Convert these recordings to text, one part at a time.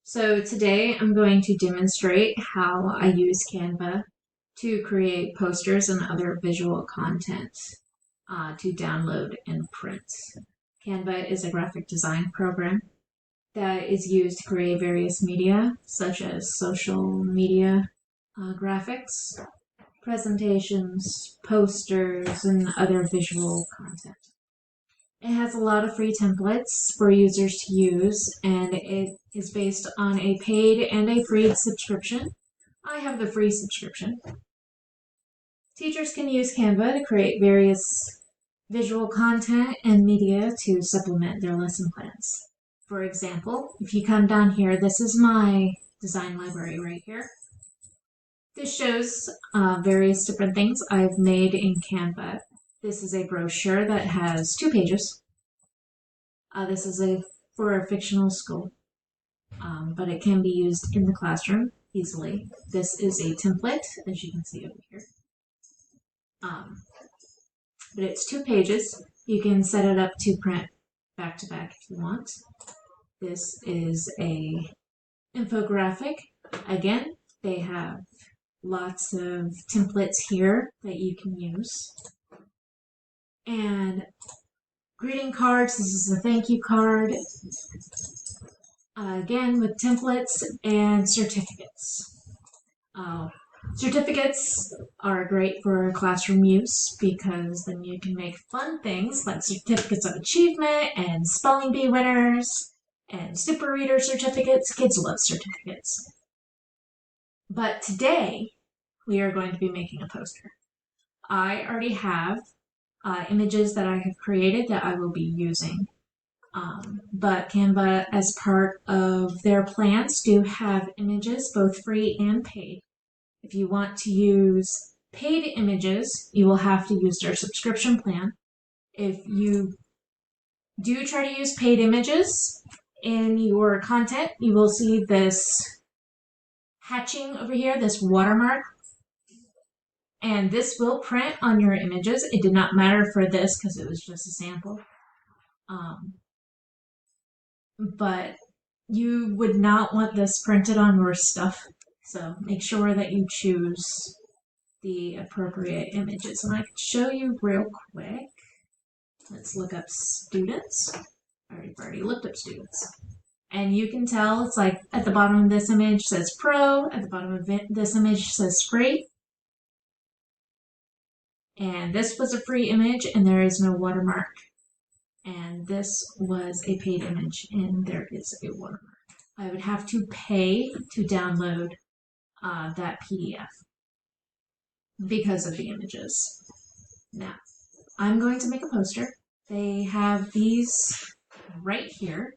So today I'm going to demonstrate how I use Canva to create posters and other visual content to download and print. Canva is a graphic design program that is used to create various media, such as social media graphics, presentations, posters, and other visual content. It has a lot of free templates for users to use, and it is based on a paid and a free subscription. I have the free subscription. Teachers can use Canva to create various visual content and media to supplement their lesson plans. For example, if you come down here, this is my design library right here. This shows various different things I've made in Canva. This is a brochure that has 2 pages. This is for a fictional school, but it can be used in the classroom easily. This is a template, as you can see over here. But it's 2 pages. You can set it up to print back to back if you want. This is a infographic. Again, they have lots of templates here that you can use. And greeting cards, this is a thank you card. Again, with templates and certificates. Certificates are great for classroom use because then you can make fun things like certificates of achievement and spelling bee winners and super reader certificates. Kids love certificates. But today, we are going to be making a poster. I already have images that I have created that I will be using. But Canva, as part of their plans, do have images, both free and paid. If you want to use paid images, you will have to use their subscription plan. If you do try to use paid images in your content, you will see this hatching over here, this watermark. And this will print on your images. It did not matter for this because it was just a sample. But you would not want this printed on your stuff. So make sure that you choose the appropriate images. And I can show you real quick. Let's look up students. I've already looked up students. And you can tell it's like at the bottom of this image says pro, at the bottom of this image says free. And this was a free image and there is no watermark. And this was a paid image and there is a watermark. I would have to pay to download that PDF because of the images. Now, I'm going to make a poster. They have these right here,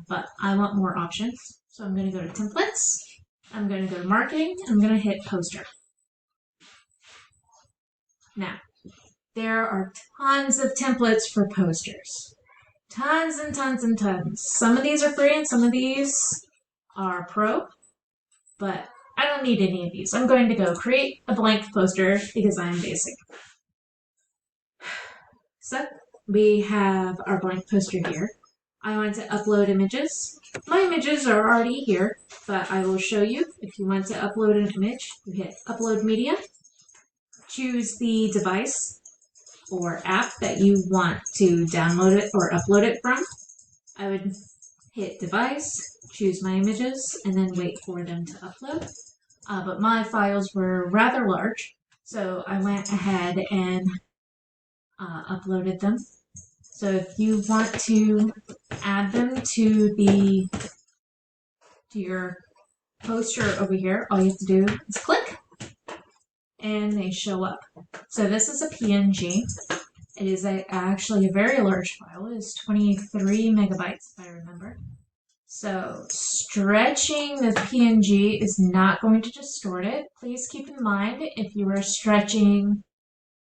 but I want more options. So I'm going to go to templates, I'm going to go to marketing, and I'm going to hit poster. Now, there are tons of templates for posters. Tons and tons and tons. Some of these are free and some of these are pro, but I don't need any of these. I'm going to go create a blank poster because I am basic. So we have our blank poster here. I want to upload images. My images are already here, but I will show you. If you want to upload an image, you hit upload media, choose the device or app that you want to download it or upload it from. I would hit device, choose my images, and then wait for them to upload. But my files were rather large, so I went ahead and uploaded them. So if you want to add them to your poster over here, all you have to do is click and they show up. So this is a PNG. It is actually a very large file. It is 23 megabytes, if I remember. So stretching the PNG is not going to distort it. Please keep in mind if you are stretching,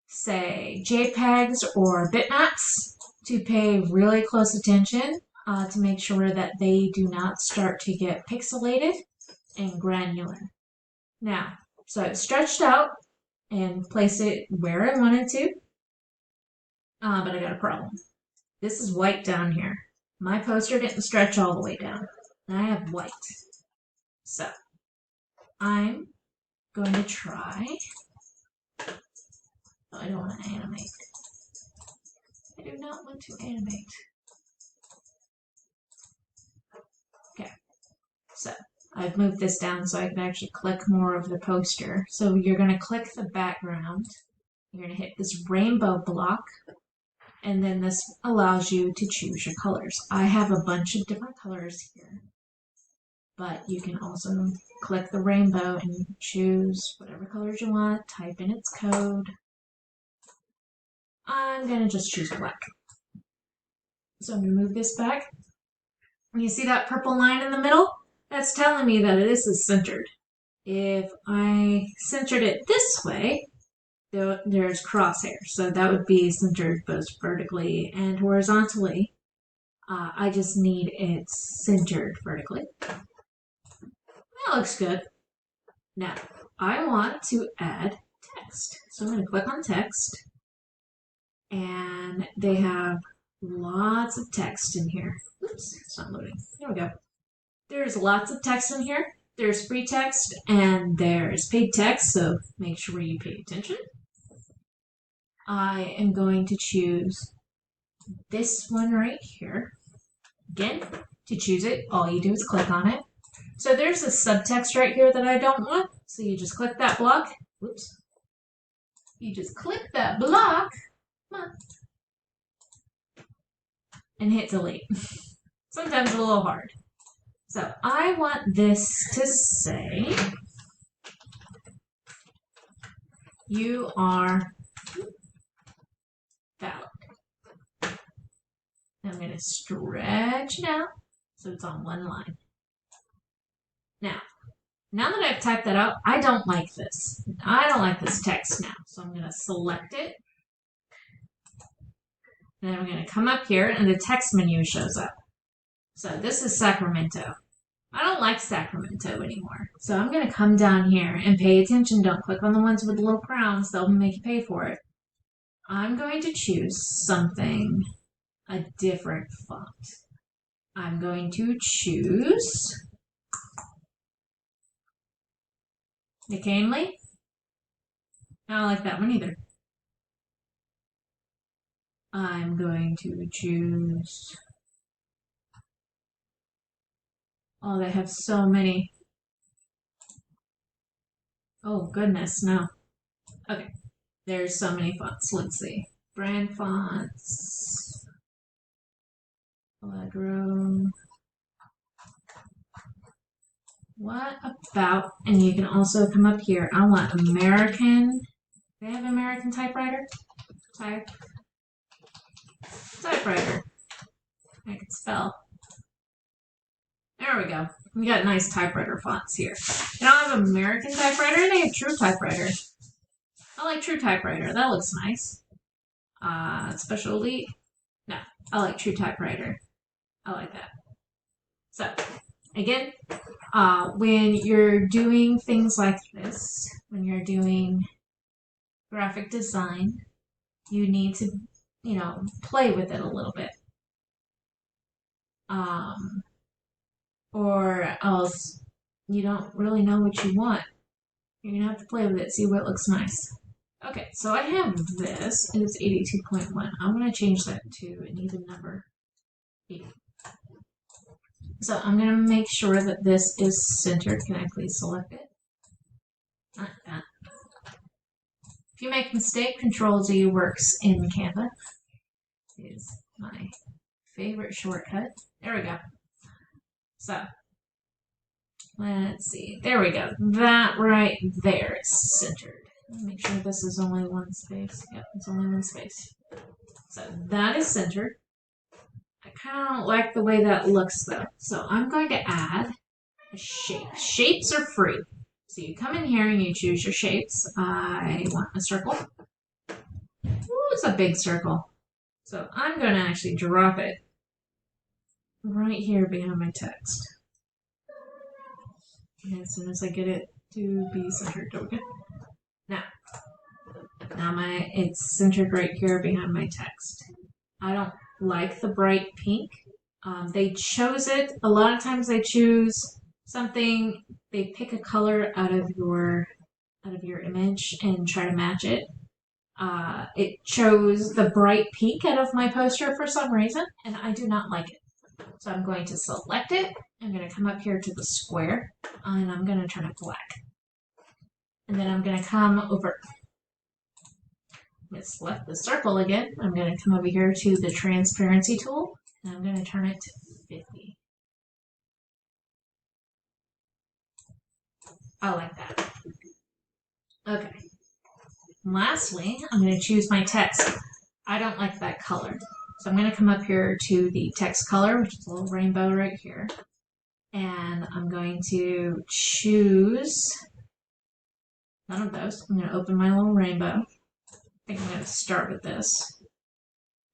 say, JPEGs or bitmaps, to pay really close attention to make sure that they do not start to get pixelated and granular. Now, so I've stretched out and placed it where I wanted to, but I got a problem. This is white down here. My poster didn't stretch all the way down. and I have white. So I'm going to try. Oh, I don't want to animate. I do not want to animate. Okay, so I've moved this down so I can actually click more of the poster. So you're going to click the background. You're going to hit this rainbow block, and then this allows you to choose your colors. I have a bunch of different colors here, but you can also click the rainbow and choose whatever colors you want, type in its code. I'm going to just choose black. So I'm going to move this back. You see that purple line in the middle? That's telling me that this is centered. If I centered it this way, there's crosshairs. So that would be centered both vertically and horizontally. I just need it centered vertically. That looks good. Now, I want to add text. So I'm going to click on text. And they have lots of text in here. Oops, it's not loading. There we go. There's lots of text in here. There's free text and there's paid text, so make sure you pay attention. I am going to choose this one right here. Again, to choose it, all you do is click on it. So there's a subtext right here that I don't want, so you just click that block. Whoops. You just click that block. Come on. And hit delete. Sometimes a little hard. So I want this to say, you are valid. I'm going to stretch it out so it's on one line. Now that I've typed that out, I don't like this. I don't like this text now. So I'm going to select it. And then I'm going to come up here and the text menu shows up. So this is Sacramento. I don't like Sacramento anymore. So I'm going to come down here and pay attention. Don't click on the ones with the little crowns. They'll make you pay for it. I'm going to choose something, a different font. I'm going to choose McKinley. I don't like that one either. I'm going to choose... Oh, they have so many. Oh, goodness, no. Okay, there's so many fonts. Let's see. Brand fonts. Allegro. What about, and you can also come up here, I want American. They have American typewriter? Typewriter. I can spell. There we go. We got nice typewriter fonts here. They don't have American typewriter, they have True Typewriter. I like True Typewriter. That looks nice. Special Elite. No, I like True Typewriter. I like that. So, again, when you're doing things like this, when you're doing graphic design, you need to, play with it a little bit. Or else you don't really know what you want. You're gonna have to play with it, see what looks nice. Okay, so I have this, and it's 82.1. I'm gonna change that to an even number 80. So I'm gonna make sure that this is centered. Can I please select it? Like that. If you make a mistake, Control-Z works in Canva. Is my favorite shortcut. There we go. So, let's see. There we go. That right there is centered. Make sure this is only one space. Yep, it's only one space. So that is centered. I kind of don't like the way that looks though. So I'm going to add a shape. Shapes are free. So you come in here and you choose your shapes. I want a circle. Ooh, it's a big circle. So I'm going to actually drop it right here behind my text. And as soon as I get it to be centered, okay. Now it's centered right here behind my text. I don't like the bright pink. They chose it. A lot of times they choose something. They pick a color out of your image and try to match it. It chose the bright pink out of my poster for some reason, and I do not like it. So I'm going to select it. I'm going to come up here to the square, and I'm going to turn it black. And then I'm going to come over. I'm going to select the circle again. I'm going to come over here to the transparency tool, and I'm going to turn it to 50. I like that. Okay. And lastly, I'm going to choose my text. I don't like that color. So I'm going to come up here to the text color, which is a little rainbow right here. And I'm going to choose none of those. I'm going to open my little rainbow. I think I'm going to start with this.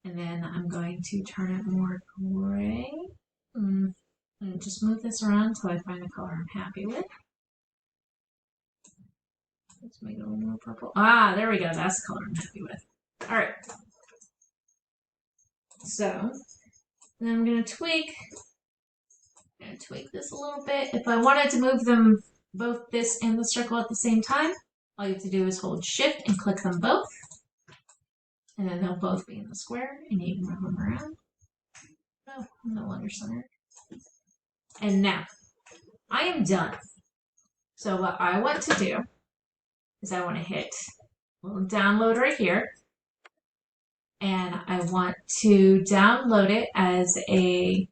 And then I'm going to turn it more gray. And just move this around until I find a color I'm happy with. Let's make it a little more purple. Ah, there we go. That's the color I'm happy with. All right. So then I'm going to tweak. I'm going to tweak this a little bit. If I wanted to move them both this and the circle at the same time, all you have to do is hold Shift and click them both. And then they'll both be in the square, and you can move them around. Oh, no longer centered. And now, I am done. So what I want to do is I want to hit a little download right here. And I want to download it as a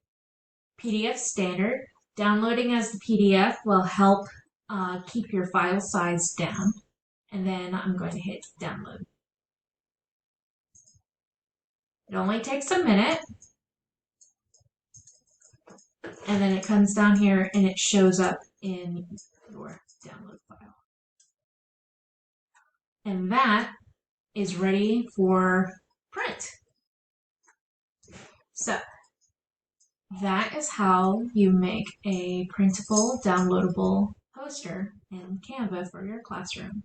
PDF standard. Downloading as the PDF will help keep your file size down. And then I'm going to hit download. It only takes a minute. And then it comes down here and it shows up in your download file. And that is ready for print. So that is how you make a printable, downloadable poster in Canva for your classroom.